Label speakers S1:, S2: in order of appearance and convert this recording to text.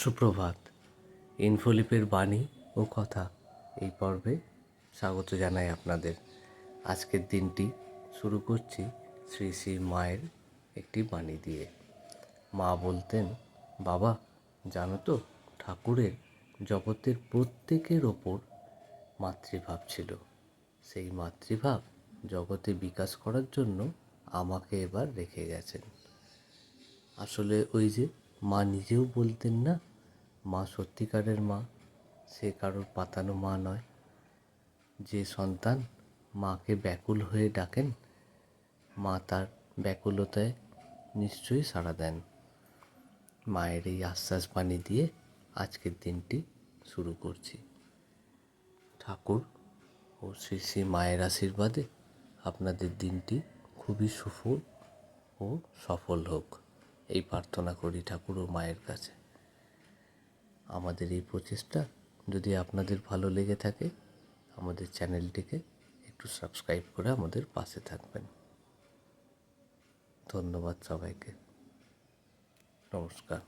S1: সুপ্রভাত। ইনফোলিপের বাণী ও কথা এই পর্বে স্বাগত জানাই আপনাদের। আজকের দিনটি শুরু করছি শ্রী শ্রী মায়ের একটি বাণী দিয়ে। মা বলতেন, বাবা জানো তো, ঠাকুরের জগতের প্রত্যেকের ওপর মাতৃভাব ছিল। সেই মাতৃভাব জগতে বিকাশ করার জন্য আমাকে এবার রেখে গেছেন। আসলে ওই যে মা নিজেও বলতেন না, মা সত্যিকারের মা, সে কারোর পাতানো মা নয়। যে সন্তান মাকে ব্যাকুল হয়ে ডাকেন, মা তার ব্যাকুলতায় নিশ্চয়ই সাড়া দেন। মায়ের এই আশ্বাস বাণী দিয়ে আজকের দিনটি শুরু করছি। ঠাকুর ও শ্রী শ্রী মায়ের আশীর্বাদে আপনাদের দিনটি খুবই সুফল ও সফল হোক, এই প্রার্থনা করি ঠাকুর ও মায়ের কাছে। আমাদের এই প্রচেষ্টা যদি আপনাদের ভালো লেগে থাকে, আমাদের চ্যানেলটিকে একটু সাবস্ক্রাইব করে আমাদের পাশে থাকবেন। ধন্যবাদ সবাইকে। নমস্কার।